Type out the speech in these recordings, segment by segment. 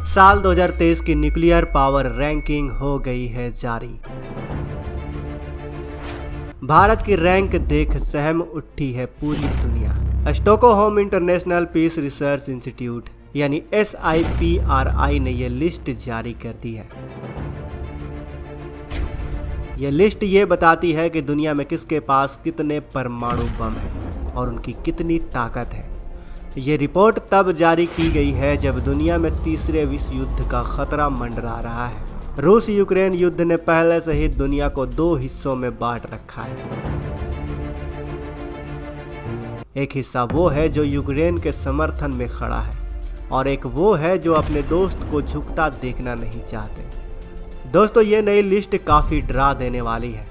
साल 2023 की nuclear power ranking हो गई है जारी। भारत की रैंक देख सहम उठी है पूरी दुनिया। Stockholm International Peace Research Institute यानी SIPRI ने यह लिस्ट जारी कर दी है। यह लिस्ट ये बताती है कि दुनिया में किसके पास कितने परमाणु बम हैं और उनकी कितनी ताकत है। ये रिपोर्ट तब जारी की गई है जब दुनिया में तीसरे विश्व युद्ध का खतरा मंडरा रहा है। रूस यूक्रेन युद्ध ने पहले से ही दुनिया को दो हिस्सों में बांट रखा है। एक हिस्सा वो है जो यूक्रेन के समर्थन में खड़ा है और एक वो है जो अपने दोस्त को झुकता देखना नहीं चाहते। दोस्तों, ये नई लिस्ट काफ़ी डरा देने वाली है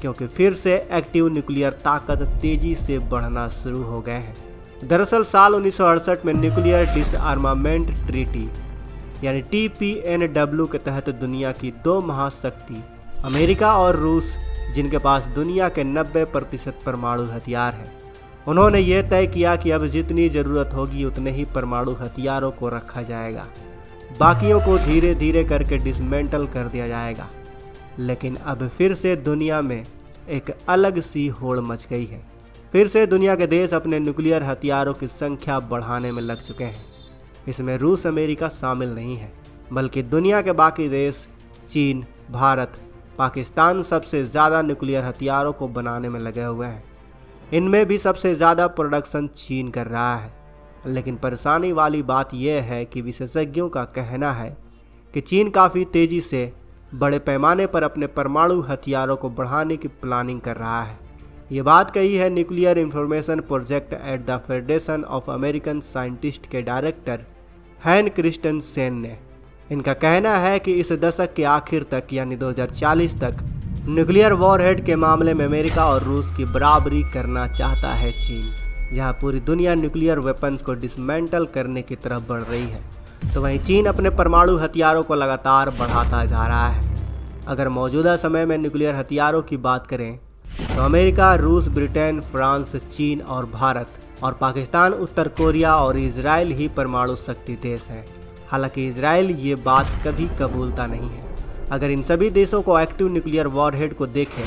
क्योंकि फिर से एक्टिव न्यूक्लियर ताकत तेजी से बढ़ना शुरू हो गए हैं। दरअसल साल 1968 में न्यूक्लियर डिसआर्मामेंट ट्रीटी यानी TPNW के तहत दुनिया की दो महाशक्ति अमेरिका और रूस, जिनके पास दुनिया के 90% परमाणु हथियार हैं, उन्होंने ये तय किया कि अब जितनी ज़रूरत होगी उतने ही परमाणु हथियारों को रखा जाएगा, बाकियों को धीरे धीरे करके डिसमेंटल कर दिया जाएगा। लेकिन अब फिर से दुनिया में एक अलग सी होड़ मच गई है। फिर से दुनिया के देश अपने न्यूक्लियर हथियारों की संख्या बढ़ाने में लग चुके हैं। इसमें रूस अमेरिका शामिल नहीं है, बल्कि दुनिया के बाकी देश चीन, भारत, पाकिस्तान सबसे ज़्यादा न्यूक्लियर हथियारों को बनाने में लगे हुए हैं। इनमें भी सबसे ज़्यादा प्रोडक्शन चीन कर रहा है। लेकिन परेशानी वाली बात यह है कि विशेषज्ञों का कहना है कि चीन काफ़ी तेज़ी से बड़े पैमाने पर अपने परमाणु हथियारों को बढ़ाने की प्लानिंग कर रहा है। ये बात कही है nuclear information project at the federation of American scientist के डायरेक्टर हैन क्रिस्टनसेन ने। इनका कहना है कि इस दशक के आखिर तक यानी 2040 तक न्यूक्लियर वॉरहेड के मामले में अमेरिका और रूस की बराबरी करना चाहता है चीन। जहां पूरी दुनिया न्यूक्लियर वेपन्स को डिसमेंटल करने की तरफ बढ़ रही है, तो वहीं चीन अपने परमाणु हथियारों को लगातार बढ़ाता जा रहा है। अगर मौजूदा समय में न्यूक्लियर हथियारों की बात करें तो अमेरिका, रूस, ब्रिटेन, फ्रांस, चीन और भारत और पाकिस्तान, उत्तर कोरिया और इजराइल ही परमाणु शक्ति देश हैं। हालांकि इजराइल ये बात कभी कबूलता नहीं है। अगर इन सभी देशों को एक्टिव न्यूक्लियर वॉरहेड को देखें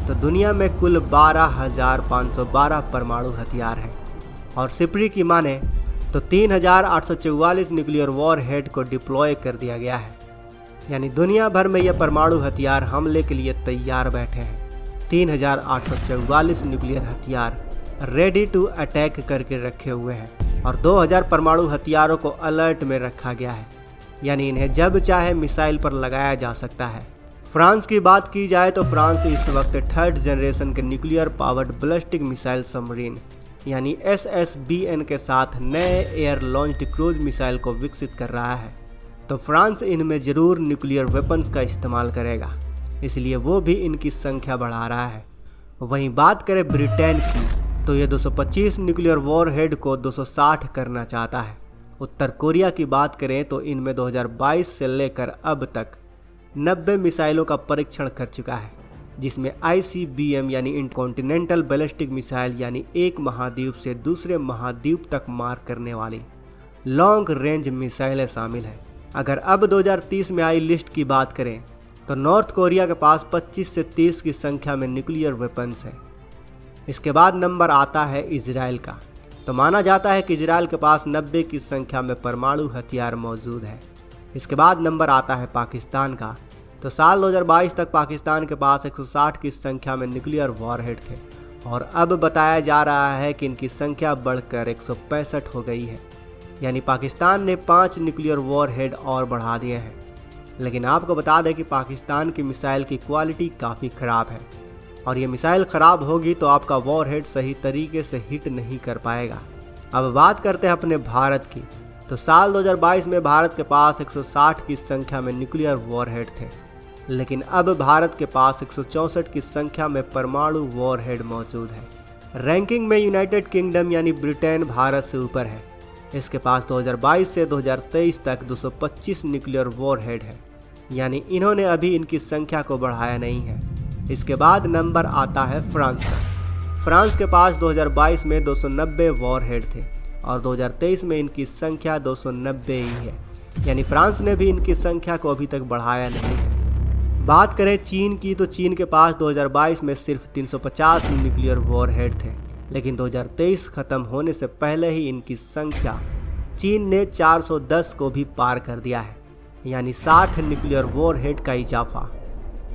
तो दुनिया में कुल 12,512 परमाणु हथियार हैं और सिपरी की माने तो 3,844 न्यूक्लियर वॉरहेड को डिप्लॉय कर दिया गया है। यानी दुनिया भर में ये परमाणु हथियार हमले के लिए तैयार बैठे हैं। 3,844 न्यूक्लियर हथियार रेडी टू अटैक करके रखे हुए हैं और 2,000 परमाणु हथियारों को अलर्ट में रखा गया है, यानी इन्हें जब चाहे मिसाइल पर लगाया जा सकता है। फ्रांस की बात की जाए तो फ्रांस इस वक्त 3rd जनरेशन के nuclear powered ballistic missile submarine यानी SSBN के साथ नए एयर लॉन्च्ड क्रूज मिसाइल को विकसित कर रहा है। तो फ्रांस इनमें ज़रूर न्यूक्लियर वेपन्स का इस्तेमाल करेगा, इसलिए वो भी इनकी संख्या बढ़ा रहा है। वहीं बात करें ब्रिटेन की तो ये 225 न्यूक्लियर वॉरहेड को 260 करना चाहता है। उत्तर कोरिया की बात करें तो इनमें 2022 से लेकर अब तक 90 मिसाइलों का परीक्षण कर चुका है, जिसमें ICBM यानी इंटरकॉन्टिनेंटल बैलिस्टिक मिसाइल यानी एक महाद्वीप से दूसरे महाद्वीप तक मार करने वाली लॉन्ग रेंज मिसाइलें शामिल हैं। अगर अब 2030 में आई लिस्ट की बात करें तो नॉर्थ कोरिया के पास 25 से 30 की संख्या में न्यूक्लियर वेपन्स हैं। इसके बाद नंबर आता है इजराइल का। तो माना जाता है कि इजराइल के पास 90 की संख्या में परमाणु हथियार मौजूद है। इसके बाद नंबर आता है पाकिस्तान का। तो साल 2022 तक पाकिस्तान के पास 160 की संख्या में न्यूक्लियर वॉरहेड थे और अब बताया जा रहा है कि इनकी संख्या बढ़कर 165 हो गई है। यानी पाकिस्तान ने 5 न्यूक्लियर वॉरहेड और बढ़ा दिए हैं। लेकिन आपको बता दें कि पाकिस्तान की मिसाइल की क्वालिटी काफ़ी ख़राब है और ये मिसाइल ख़राब होगी तो आपका वॉरहेड सही तरीके से हिट नहीं कर पाएगा। अब बात करते हैं अपने भारत की। तो साल 2022 में भारत के पास 160 की संख्या में न्यूक्लियर वॉरहेड थे, लेकिन अब भारत के पास 164 की संख्या में परमाणु वॉरहेड मौजूद है। रैंकिंग में यूनाइटेड किंगडम यानी ब्रिटेन भारत से ऊपर है। इसके पास 2022 से 2023 तक 225 न्यूक्लियर वॉरहेड है, यानी इन्होंने अभी इनकी संख्या को बढ़ाया नहीं है। इसके बाद नंबर आता है फ्रांस का। फ्रांस के पास 2022 में 290 वॉरहेड थे और 2023 में इनकी संख्या 290 ही है, यानी फ्रांस ने भी इनकी संख्या को अभी तक बढ़ाया नहीं है। बात करें चीन की तो चीन के पास 2022 में सिर्फ 350 न्यूक्लियर वॉरहेड थे, लेकिन 2023 खत्म होने से पहले ही इनकी संख्या चीन ने 410 को भी पार कर दिया है, यानी 60 न्यूक्लियर वॉरहेड का इजाफा।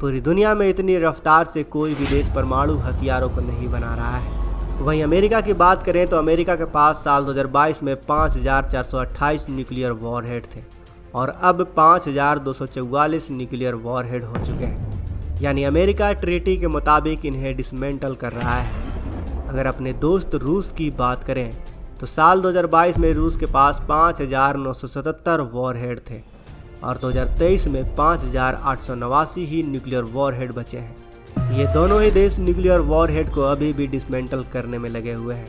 पूरी दुनिया में इतनी रफ्तार से कोई भी देश परमाणु हथियारों को नहीं बना रहा है। वहीं अमेरिका की बात करें तो अमेरिका के पास साल 2022 में 5428 न्यूक्लियर वॉरहेड थे और अब 5244 न्यूक्लियर वॉरहेड हो चुके हैं, यानी अमेरिका ट्रीटी के मुताबिक इन्हें डिसमेंटल कर रहा है। अगर अपने दोस्त रूस की बात करें तो साल 2022 में रूस के पास 5977 वॉरहेड थे और 2023 में 5889 ही न्यूक्लियर वॉरहेड बचे हैं। ये दोनों ही देश न्यूक्लियर वॉरहेड को अभी भी डिसमेंटल करने में लगे हुए हैं।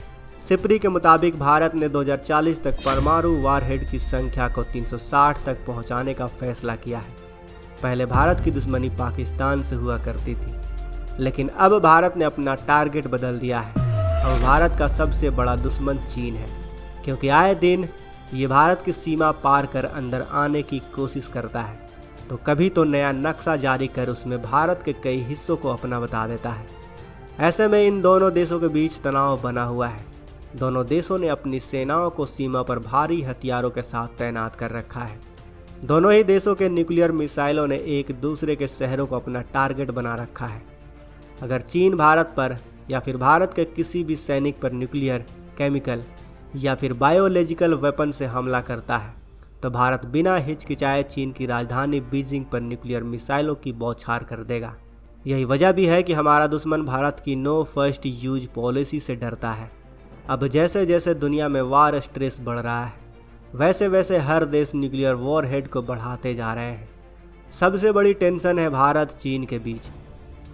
सिप्री के मुताबिक भारत ने 2040 तक परमाणु वॉरहेड की संख्या को 360 तक पहुंचाने का फैसला किया है। पहले भारत की दुश्मनी पाकिस्तान से हुआ करती थी, लेकिन अब भारत ने अपना टारगेट बदल दिया है। अब भारत का सबसे बड़ा दुश्मन चीन है, क्योंकि आए दिन ये भारत की सीमा पार कर अंदर आने की कोशिश करता है, तो कभी तो नया नक्शा जारी कर उसमें भारत के कई हिस्सों को अपना बता देता है। ऐसे में इन दोनों देशों के बीच तनाव बना हुआ है। दोनों देशों ने अपनी सेनाओं को सीमा पर भारी हथियारों के साथ तैनात कर रखा है। दोनों ही देशों के न्यूक्लियर मिसाइलों ने एक दूसरे के शहरों को अपना टारगेट बना रखा है। अगर चीन भारत पर या फिर भारत के किसी भी सैनिक पर न्यूक्लियर, केमिकल या फिर बायोलॉजिकल वेपन से हमला करता है तो भारत बिना हिचकिचाए चीन की राजधानी बीजिंग पर न्यूक्लियर मिसाइलों की बौछार कर देगा। यही वजह भी है कि हमारा दुश्मन भारत की नो फर्स्ट यूज पॉलिसी से डरता है। अब जैसे जैसे दुनिया में वार स्ट्रेस बढ़ रहा है, वैसे वैसे हर देश न्यूक्लियर वॉरहेड को बढ़ाते जा रहे हैं। सबसे बड़ी टेंशन है भारत चीन के बीच,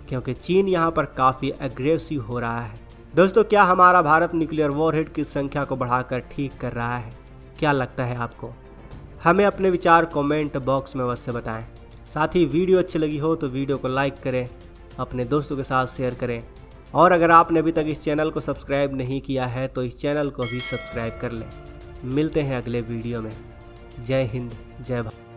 क्योंकि चीन यहाँ पर काफ़ी एग्रेसिव हो रहा है। दोस्तों, क्या हमारा भारत न्यूक्लियर वॉरहेड की संख्या को बढ़ाकर ठीक कर रहा है? क्या लगता है आपको? हमें अपने विचार कमेंट बॉक्स में अवश्य बताएं। साथ ही वीडियो अच्छी लगी हो तो वीडियो को लाइक करें, अपने दोस्तों के साथ शेयर करें, और अगर आपने अभी तक इस चैनल को सब्सक्राइब नहीं किया है तो इस चैनल को भी सब्सक्राइब कर लें। मिलते हैं अगले वीडियो में। जय हिंद, जय भारत।